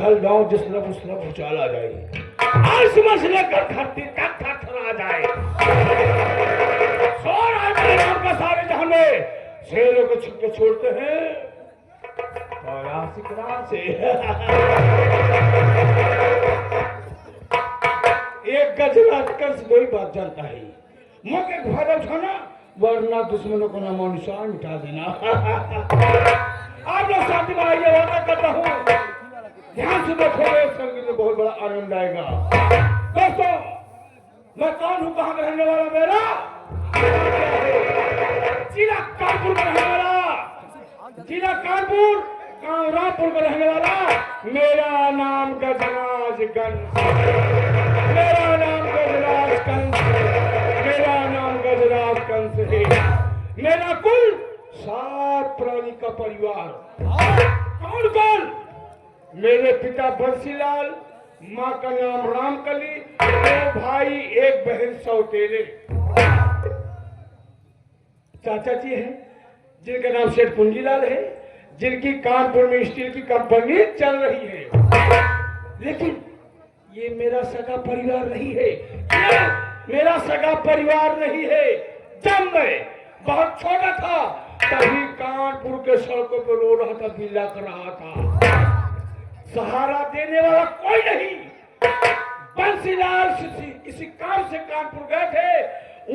टहल जाऊं जिस तरफ उस तरफ उछाला जाए, आसमान से लेकर धरती तक थरथरा जाए। सो रहा है मेरे नाम का सारे जहां में, शेरों को छुपके छोड़ते हैं और आशिक राम से। एक गजराज कंस दो ही बात जानता है, मौके का फायदा उठाना वरना दुश्मनों को नामो निशान मिटा देना। आप लोग शांति में आइए, वादा करता हूँ ध्यान से देखोगे, संगीत में बहुत बड़ा आनंद आएगा। दोस्तों मैं कौन हूँ, कहाँ रहने वाला, मेरा जिला कानपुर का रहने वाला, जिला कानपुर रामपुर का रहने वाला। मेरा नाम गजराज कंस, मेरा नाम गजराज कंस, मेरा नाम गजराज कंस है। मेरा कुल 7 प्राणी का परिवार। कौन कौन? मेरे पिता बंसीलाल, माँ का नाम रामकली, 2 भाई 1 बहन सौतेले। चाचा जी हैं जिनका नाम सेठ कुंजीलाल है, जिनकी कानपुर में स्टील की कंपनी चल रही है। लेकिन ये मेरा सगा परिवार नहीं है, मेरा सगा परिवार नहीं है। जब मैं बहुत छोटा था तभी कानपुर के सड़कों पर रो रहा था, बिल्ला कर रहा था, सहारा देने वाला कोई नहीं। बंसीलाल किसी काम से कानपुर गए थे,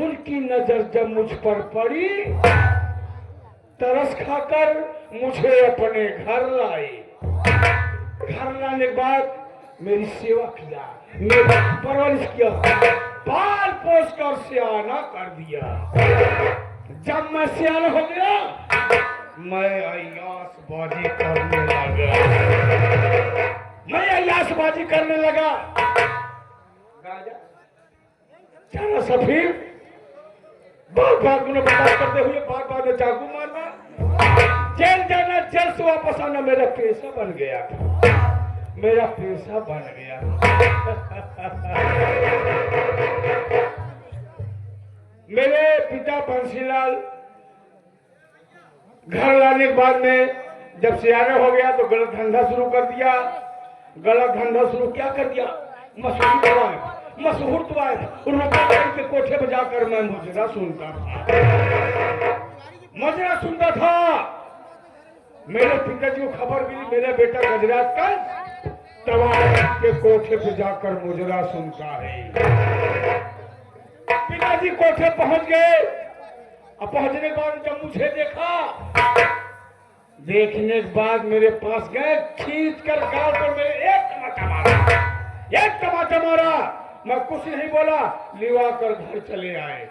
उनकी नजर जब मुझ पर पड़ी, तरस खाकर मुझे अपने घर लाए। घर लाने के बाद मेरी सेवा किया, मेरी परवरिश किया, पाल पोस कर सियाना कर दिया। जब मैं सियाना हो गया, मैं अय्यासबाजी करने लगा, मैं अय्यासबाजी करने लगा। राजा सफीर बार गुना बर्दाश्त करते हुए बार में चाकू मारना, जेल जाना, जेल से वापस आना मेरा पेशा बन गया, मेरा पेशा बन गया। मेरे पिता बंसीलाल घर लाने के बाद में जब सियाने हो गया तो गलत धंधा शुरू कर दिया। गलत धंधा शुरू क्या कर दिया? मशहूर रुपये के कोठे पर जाकर मैं मुजरा सुनता था। मेरे पिताजी को खबर मिली मेरा बेटा गजराज कंस तवार के कोठे पर जाकर मुजरा सुनता है। पिताजी कोठे पहुंच गए। अब पहुंचने के बाद जब मुझे देखने के बाद मेरे पास गए, खींच कर गाल पर मेरे एक टमाटर मारा। मैं कुछ नहीं बोला, लिवा कर घर चले आए।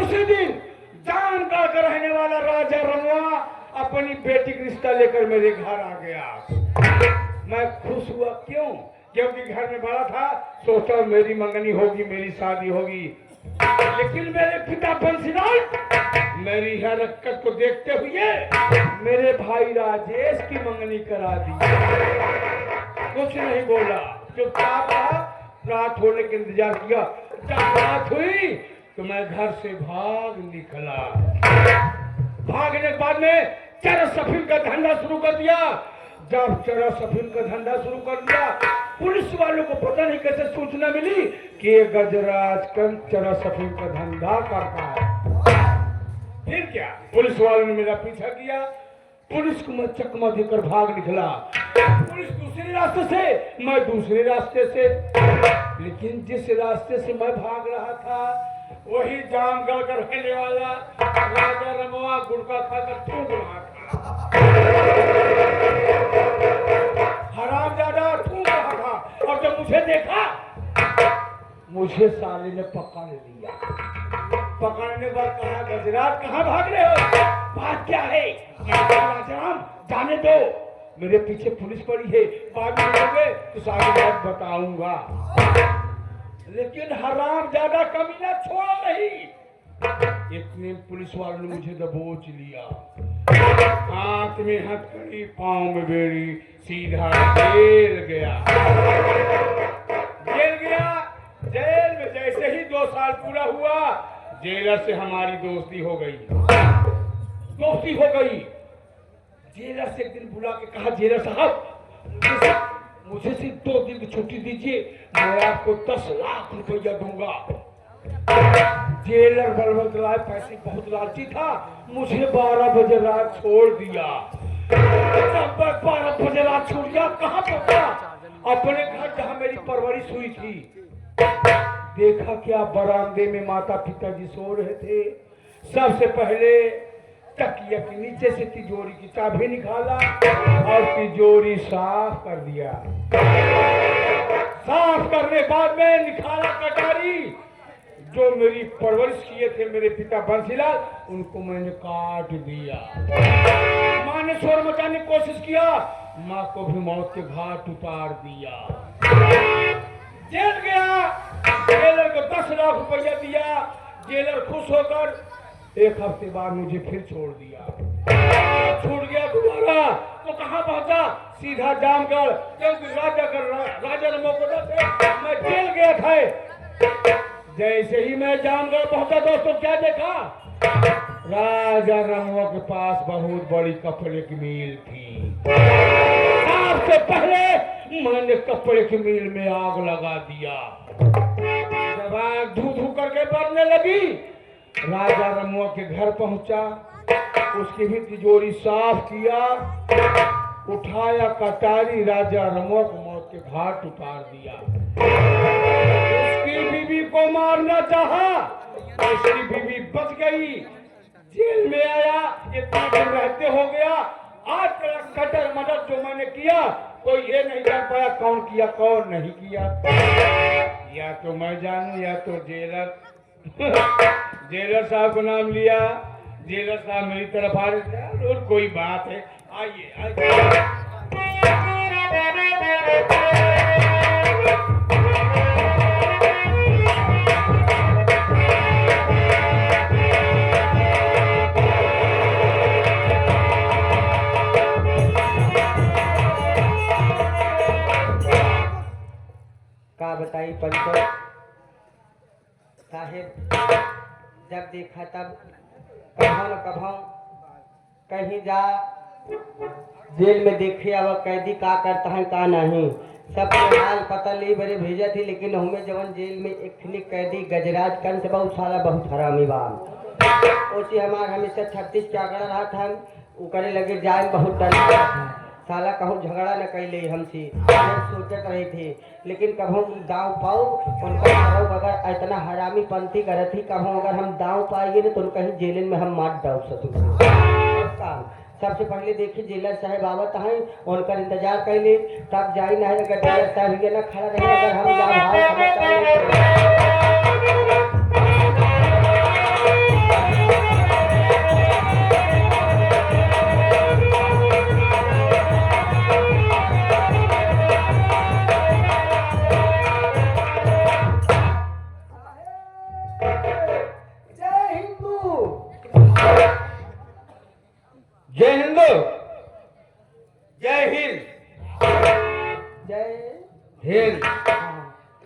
उसी दिन जान का रहने वाला राजा रंगवा अपनी बेटी का रिश्ता लेकर मेरे घर आ गया। मैं खुश हुआ, क्यों? क्योंकि घर में बड़ा था, सोचा मेरी मंगनी होगी, मेरी शादी होगी। लेकिन मेरे पिता बंसीलाल मेरी हरकत को देखते हुए मेरे भाई राजेश की मंगनी करा दी। कुछ नहीं बोला, चुपचाप रहा, रात होने के इंतजार किया। जब रात हुई तो मैं घर से भाग निकला। भागने के बाद में चरस सफीम का धंधा शुरू कर दिया। जब चरस सफीम का धंधा शुरू कर दिया, पुलिस वालों को पता नहीं कैसे सूचना मिली कि गजराज कंस चरस सफीम का धंधा करता है। फिर क्या, पुलिस वालों ने मेरा पीछा किया। पुलिस को मैं चकमा देकर भाग निकला। पुलिस दूसरे रास्ते से, मैं दूसरे रास्ते से। लेकिन जिस रास्ते से मैं भाग रहा था वही जामगढ़ का रहने वाला राजा रंगवा गुड़का खाकर थूक रहा था। हरामजादा थूक रहा था। और जब मुझे देखा, मुझे साले ने पकड़ लिया। पकड़ने के बाद कहा, गजराज कहाँ भाग रहे हो? बात क्या है? राजाराम जाने दो, मेरे पीछे पुलिस पड़ी है, बाद में मिलोगे तो सारी बात बताऊंगा। लेकिन हराम ज्यादा कमीना छोड़ा नहीं। इतने पुलिस वालों ने मुझे दबोच लिया। हाथ में हथकड़ी, पांव में बेड़ी, सीधा जेल गया। जेल में जैसे ही 2 साल पूरा हुआ, जेलर से हमारी दोस्ती हो गई। जेलर से एक दिन बुला के कहा, जेलर साहब मुझे सिर्फ 2 दिन की छुट्टी दीजिए, मैं आपको 10 लाख रुपया दूंगा। जेलर बलवंत राय पैसे बहुत लालची था, मुझे 12 बजे रात छोड़ दिया। जब मैं 12 बजे रात छोड़ दिया, कहाँ पहुंचा? अपने घर जहाँ मेरी परवरिश हुई थी। देखा क्या, बरामदे में माता पिताजी सो रहे थे। सबसे पहले तकिया के नीचे से तिजोरी की चाबी निकाला और तिजोरी साफ कर दिया। साफ करने बाद में निकाला कटारी, जो मेरी परवरिश किए थे मेरे पिता बंसीलाल, उनको मैंने काट दिया। माँ ने शोर मचाने की कोशिश किया, माँ को भी मौत के घाट उतार दिया। जेल गया, जेलर को 10 लाख रुपया दिया। जेलर खुश होकर 1 हफ्ते बाद मुझे फिर छोड़ दिया। छूट गया दोबारा तो कहाँ पहुंचा? सीधा जामगढ़, क्योंकि राजा रमोकोटा से मैं जेल गया था। जैसे ही मैं जामगढ़ पहुंचा दोस्तों, क्या देखा? राजा रमो के पास बहुत बड़ी कपड़े की मिल थी। सबसे पहले मैंने कपड़े की मिल में आग लगा दिया। जब आग धू धू करके बढ़ने लगी, राजा रमुआ के घर पहुंचा, उसकी भी तिजोरी साफ किया, उठाया कटारी, राजा रमुआ को मौत के घाट उतार दिया। उसकी बीवी को मारना चाहा, उसकी बीवी बच गई। जेल में आया, इतना दिन रहते हो गया। आज तक कटर मदद जो मैंने किया, कोई ये नहीं जान पाया कौन किया कौन नहीं किया। या तो मैं जानूं या तो जेलर जेलर साहब को नाम लिया, जेलर साहब मेरी तरफ आ रहे, और कोई बात है। आइए आइए। का बताई पंचो साहेब, जब देखा तब कभों न कभों कहीं जा जेल में देखे अब कैदी का करता है का नहीं, सब हाल पता नहीं बड़े भेजा थी। लेकिन हमें जवन जेल में एक कैदी गजराज कंस बहुत सारा बहुत हरामी बा, उसी हमार हमेशा 36 के आंकड़ा रहा था। वो करे लगे जाए बहुत डर लगा था, साला कहूँ झगड़ा न कैले हमसे, सोचत रही थी। लेकिन कभों दाव पाओ उनका अगर इतना हरामी पंथी करत ही, कभों अगर हम दाव पाएंगे ना तो कहीं जेल में हम मार डाल सकते। सबसे पहले देखिए जेलर साहब आवत हैं, उनका इंतजार कर ले, तब जाई नहीं अगर जेलर साहब के ना खड़ा रहे, अगर हम जा जय हिंद, जय हिंद, जय हिंद।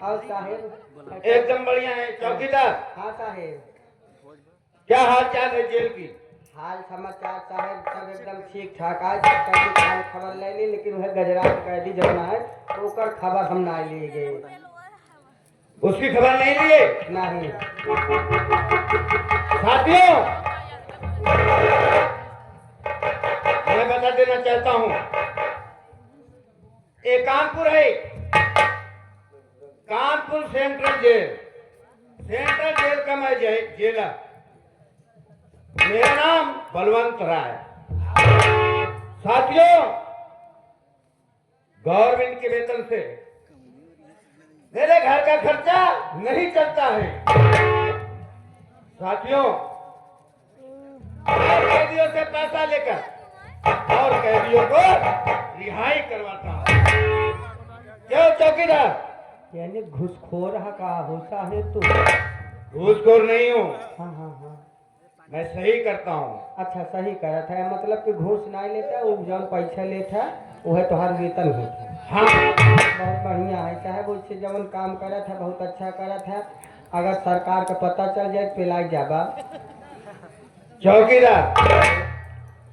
और साहेब एकदम बढ़िया है चौकीदार। हाँ साहेब, क्या हाल चाल है जेल की? हाल समाचार साहेब सब एकदम ठीक ठाक। आज कैदी हाल खबर ले ली, लेकिन वह गजराज कैदी जो ना है ओकर खबर हम ना लिए गए। उसकी खबर नहीं लिए? नहीं। साथियों, मैं बता देना चाहता हूं, एक कानपुर है, Kanpur central jail, central jail का मैं जेलर, मेरा नाम बलवंत राय। साथियों, गवर्नमेंट के वेतन से मेरे घर का खर्चा नहीं चलता है। साथियों, कैदियों से पैसा लेकर और कैदियों को रिहाई करवाता हूं। क्यों चौकीदार? यानी घुसखोर का होता है तू? घूसखोर नहीं हूँ। हाँ हाँ हाँ, मैं सही करता हूँ। अच्छा सही करा था, मतलब कि घूस नहीं लेता, वो जौन पैसा लेता वह तुम्हारा वेतन होता है। हाँ, बहुत बढ़िया है साहब, उससे जवन काम करा था बहुत अच्छा करा था। अगर सरकार का पता चल जाए पिलाई जाबा। चौकीदार,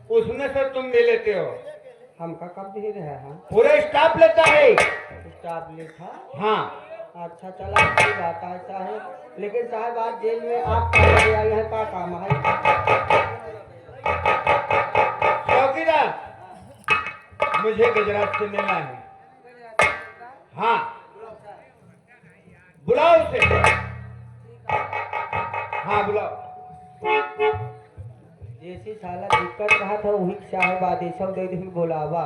उसमें से तुम भी लेते हो, हमका कब दे रहे हैं? पूरा स्टाफ लेता है। स्टाफ लिखा? हाँ अच्छा चला अच्छी बात है साहब, लेकिन साहब आज जेल में आप कहाँ आए हैं, क्या काम है? चौकीदार, मुझे गुजरात से मिलना है। हाँ बुलाओ उसे। हाँ बुलाओ। जैसी साला दिक्कत रहा था वही साहब आदेश दे दी बोलावा।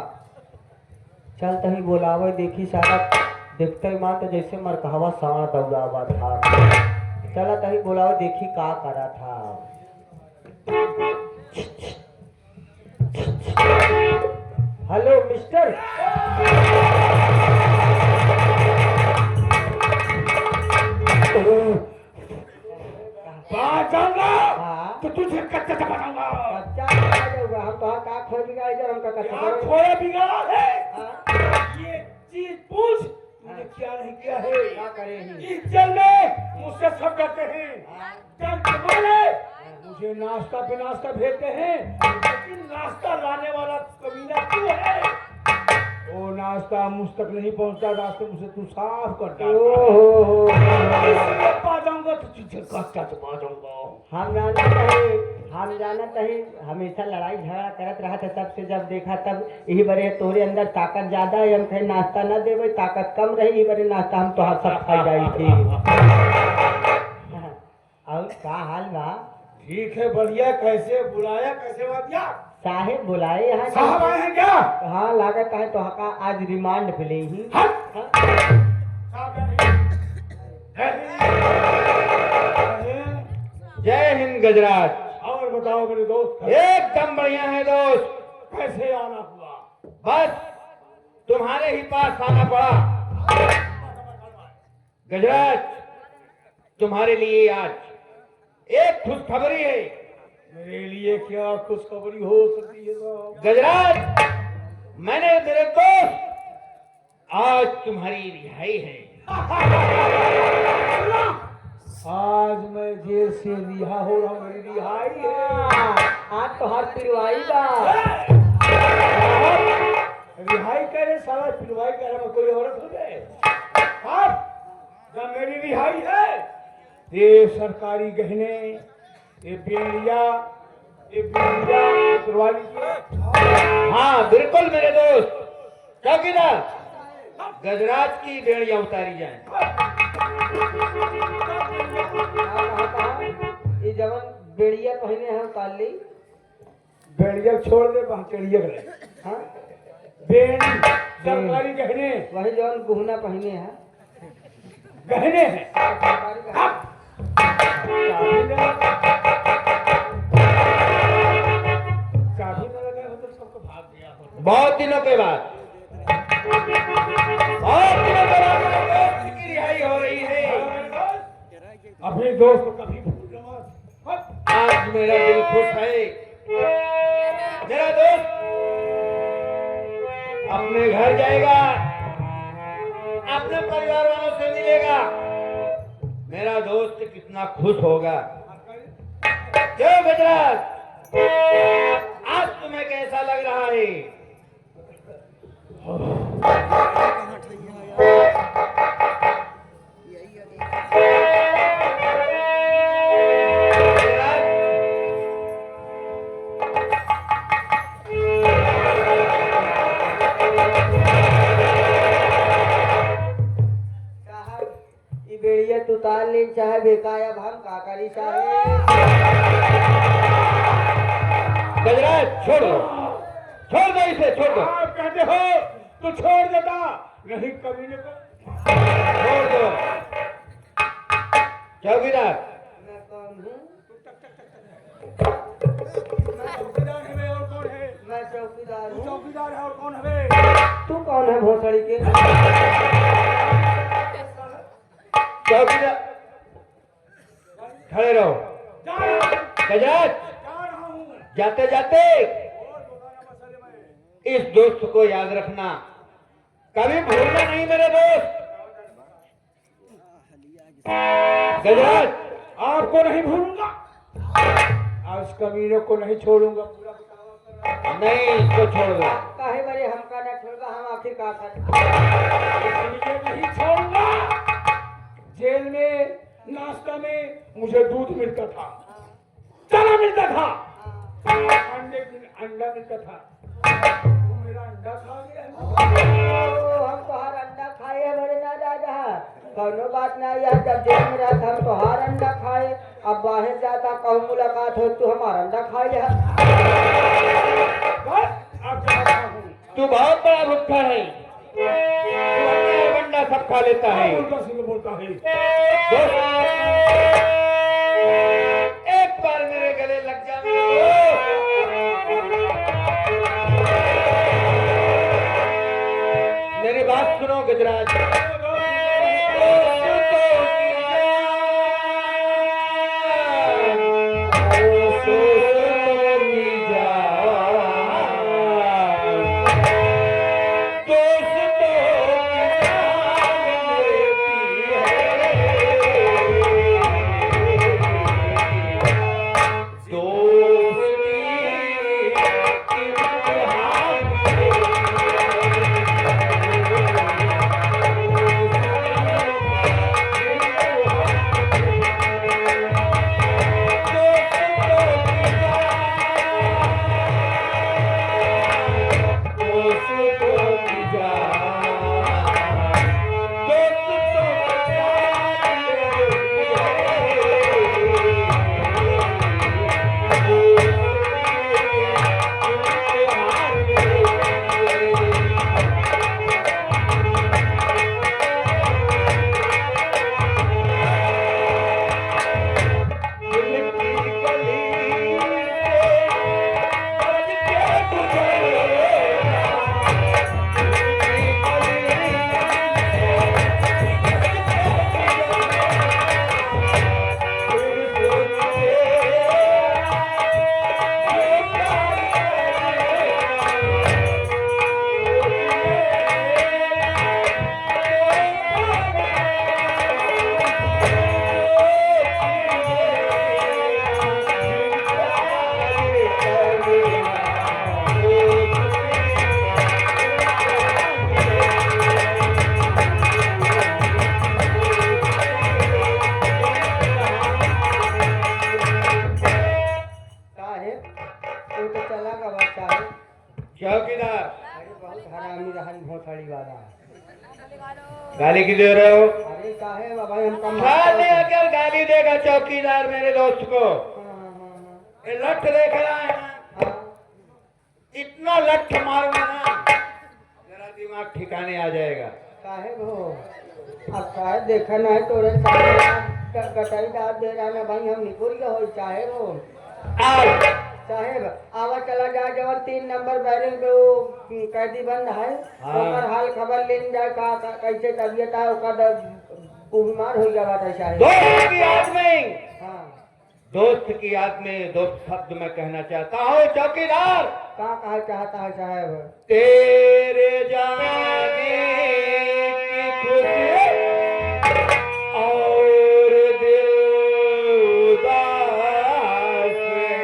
चल तही बोलावे, देखी सारा देखते ही मान तो जैसे मरकहवा सांड दौड़ावा था। चला तही बोलावे, देखी का करा था। Hello mister. बाजाऊंगा हाँ तो तुझे कच्चा बनाऊंगा। बच्चा आ जाऊंगा हम तो। का खोल बिगाड़ इधर हमका क्या कच्चा खोया बिगाड़ा है? हाँ? ये चीज पूछ, तूने क्या नहीं किया है? क्या करे ही? इस जेल में मुझसे सब डरते हैं, डर मारे मुझे नाश्ता पे नाश्ता भेजते हैं, लेकिन नाश्ता लाने वाला कमीना तू है। वो नाश्ता मुझ तक नहीं पहुंचता, रास्ते मुझसे तू साफ कर डालता। इसलिए पा जाऊंगा तो तुझे कच्चा चबा जाऊंगा। हम जाना चाहिए हमेशा लड़ाई झगड़ा करत रहा था। तब से जब देखा तब यही बड़े तोरे अंदर ताकत ज्यादा है, हम कहीं नाश्ता न देवे ताकत कम रही, यही बड़े नाश्ता हम तो सब खाई जाई थी। और का हाल बा? ठीक है बढ़िया। कैसे बुलाया, कैसे बात किया? साहेब बुलाए यहाँ साहब आए हैं क्या? हाँ लागत है तो हका आज रिमांड पे ले ही। हट! हाँ? जय हिंद गजराज। और बताओ मेरे दोस्त, एकदम बढ़िया है दोस्त। कैसे आना हुआ? बस तुम्हारे ही पास आना पड़ा। गजराज, तुम्हारे लिए आज एक खुशखबरी है। मेरे लिए क्या खुशखबरी हो सकती है साहब? गजराज, मैंने मेरे दोस्त आज तुम्हारी रिहाई है। आज मैं जेल से रिहा हो रहा हूँ, मेरी रिहाई है। आज तो हर पिरवाई बा। रिहाई करे साला, पिलवाई करे मैं कोई औरत हो जाए? अब जब मेरी रिहाई है, ये सरकारी गहने, ये बेड़िया, ये तुड़वा लीजिए। हाँ बिल्कुल मेरे दोस्त। चौकीदार, गजराज की बेड़ियां उतारी जाए। ये जवन बेड़िया पहने हैं उतार ली। बेड़िया छोड़ दे, पहुंचड़िया गए। हाँ बेड़ी सरकारी गहने, वही जवन गहना पहने हैं गहने हैं। सरकारी गहना। चाबी न लगा हो तो सबको भाग गया हो। बहुत दिनों के बाद मेरे दोस्त की रिहाई हो रही है। अपने दोस्त को कभी भूल मत। आज मेरा दिल खुश है। मेरा दोस्त अपने घर जाएगा, अपने परिवार वालों से मिलेगा। मेरा दोस्त कितना खुश होगा। क्यों गजराज, आज तुम्हें कैसा लग रहा है? तू ताल ले चाहे बेकाया भाम का करी चाहे। गजराज छोड़ दो इसे, छोड़ दो। आप कहते हो तो छोड़ देता, नहीं कमीने को छोड़ दो। चौकीदार, मैं कौन हूँ? चौकीदार है और कौन है? मैं चौकीदार हूँ। चौकीदार है और कौन है? तू कौन है भोसड़ी के? चौकीदार खड़े रहो। गजराज, जाते जाते इस दोस्त को याद रखना, कभी भूलना नहीं मेरे दोस्त। गजराज, आपको नहीं भूलूंगा, आज कमीनों को नहीं छोड़ूंगा। पूरा नहीं, इसको छोड़ दो। काहे बड़े हमका न छोड़बा, हम आखिर का कर। इसलिए नहीं छोड़ूंगा। जेल में नाश्ता में मुझे दूध मिलता था, चना मिलता था, अंडा मिलता था। तू मेरा अंडा खा गया। हम तोहार अंडा खाए बड़े ना दादा, कौनो बात ना यार। जब जेल में रहता हम तोहार अंडा खाए, अब बाहर जाता कहूँ मुलाकात हो तू हमारा अंडा खा जा। बस अब क्या खाऊं? तू बहुत बड़ा भुक्खा है, तू अंडा वंडा सब खा लेता है। उल्टा सीधा बोलता है। दोस्त, एक बार मेरे गले लग जा मेरे दोस्त। मेरी बात सुनो गजराज। चौकीदार, अरे बहुत हरामी रहन भोसड़ी वाला। गाली क्यों दे रहे हो? अरे काहे बाबा हमका साले अगर गाली देगा चौकीदार मेरे दोस्त को, ये लठ देख रहा है ना, इतना लठ मारूंगा ना जरा दिमाग ठिकाने आ जाएगा। काहे भो, अब काहे देखा ना है तोरे सामने कटाई दाद दे रहा ना भाई, हम निकुल के हो चाहे वो आज साहेब आवा चला जा। जब 3 नंबर बैरिंग पे वो कैदी बंद है, हाँ। ओकर हाल खबर लेन जाए कैसे तबियत है ओकर, वो बीमार हो गया बात है साहेब। दोस्त की याद में, हाँ दोस्त की याद में दोस्त शब्द मैं कहना चाहता हूँ चौकीदार। कहा चाहता है साहेब? तेरे जाने की खुशी और दिल उदास है,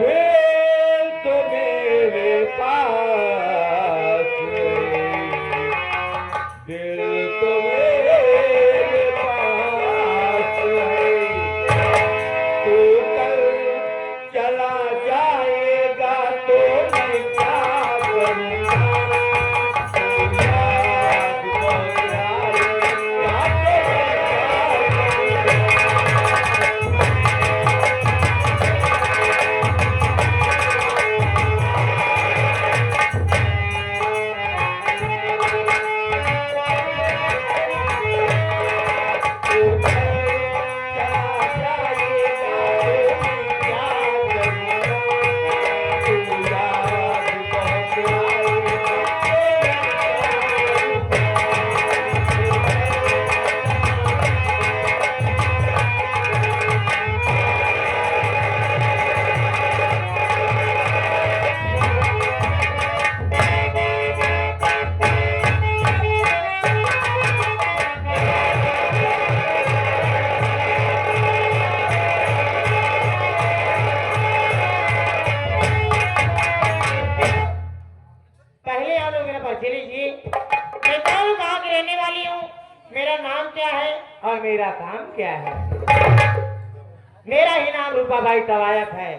दिल तो मेरे पास है, दिल तो मेरे पास है, तू कल चला जाएगा तो मैं क्या करूँगा? मेरा ही नाम रूपाबाई तवायत है।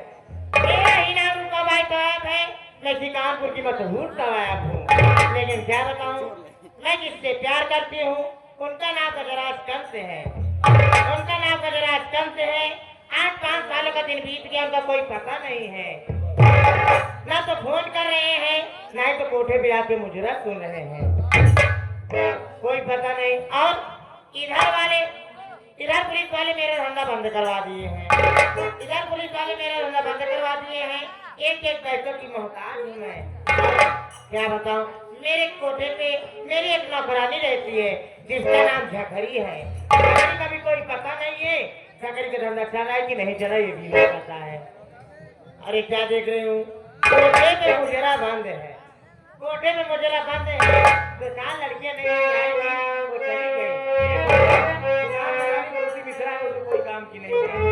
मेरा ही नाम रूपाबाई तवायत है। मैं कानपुर की मशहूर तवायत हूँ। लेकिन क्या बताऊँ, मैं जिससे प्यार करती हूँ उनका नाम गजराज कम से है। उनका नाम गजराज कम से है। 8-5 सालों का दिन बीत गया, उनका कोई पता नहीं है। ना तो फोन कर रहे हैं, ना ही तो कोठे पे आके मुजरा सुन रहे हैं। कोई पता नहीं। और इधर पुलिस वाले मेरा धंधा बंद करवा दिए हैं। इधर पुलिस वाले मेरा धंधा बंद करवा दिए हैं। एक पैसों की मोहताज हूँ मैं। क्या बताऊँ, मेरे कोठे पे मेरी एक नौकरानी रहती है जिसका नाम झकरी है। झकरी का भी कोई पता नहीं है। झकरी का धंधा चल रहा है कि नहीं चल रहा है ये भी नहीं पता है। अरे क्या देख रही हूँ, कोठे पे मुजरा बंद है। कोठे में मुजरा बंद है। तो 4 लड़कियां नहीं आई, वो चली गई। कोई काम की नहीं है।